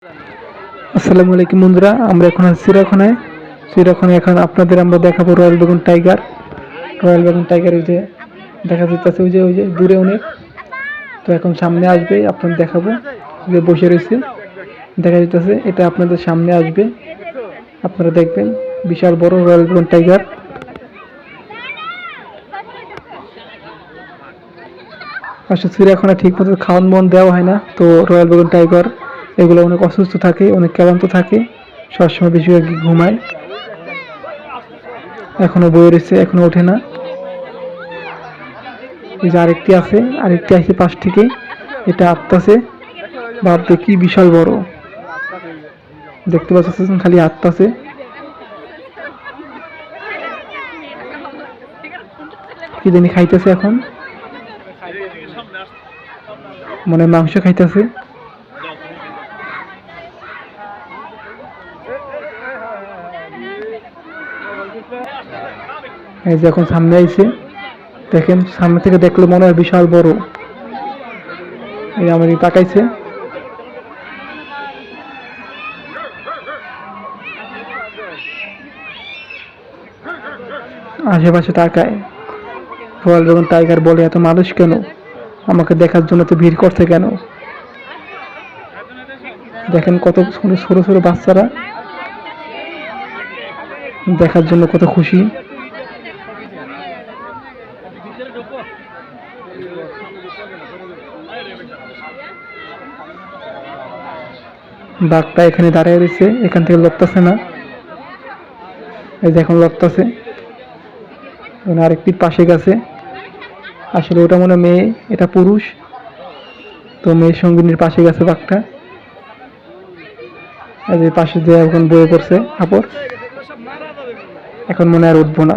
আসসালামু আলাইকুম বন্ধুরা, আমরা এখন আছি চিড়িয়াখানায় এখন আপনাদের আমরা দেখাবো রয়্যাল বেঙ্গল টাইগার। এই যে দেখা যাচ্ছে ওই যে দূরে অনেক, তো এখন সামনে আসবে, আপনাদের দেখাবো। যে বসে রয়েছে দেখা যাচ্ছে, এটা আপনাদের সামনে আসবে, আপনারা দেখবেন বিশাল বড় রয়্যাল বেঙ্গল টাইগার। আসলে চিড়িয়াখানা ঠিক মতো খাওয়ান মন দেওয়া হয় না, তো রয়্যাল বেঙ্গল টাইগার এগুলো অনেক অসুস্থ থাকে, অনেক ক্লান্ত থাকে, সবসময় বেশিরভাগ ঘুমায়। এখনো বয়ে রয়েছে, এখনো ওঠে না। এই যে আরেকটি আছে পাশ থেকে, এটা আটতাছে। বাপরে কি বিশাল বড়, দেখতে পাচ্ছেন খালি আটতাছে। কি জানি খাইতেছে এখন, মনে মাংস খাইতেছে। এই যে এখন সামনে আইছে, দেখেন সামনে থেকে দেখলে মনে হয় বিশাল বড়। এই আমার তাকাইছে, আশেপাশে তাকায়। রয়্যাল বেঙ্গল টাইগার বলে এত মানুষ কেন, আমাকে দেখার জন্য তো ভিড় করছে কেন। দেখেন কত ছোট ছোট বাচ্চারা দেখার জন্য কত খুশি। বাঘটা এখানে দাঁড়িয়ে রয়েছে, এখান থেকে লড়তেছে না। এই যে এখন লড়তেছে, আরেকটি পাশে গেছে। আসলে ওটা মনে মেয়ে, এটা পুরুষ, তো মেয়ের সঙ্গিনীর পাশে গেছে বাঘটা। এই যে পাশে যে এখন বয়ে পড়ছে আপর, এখন মনে আর উঠবো না।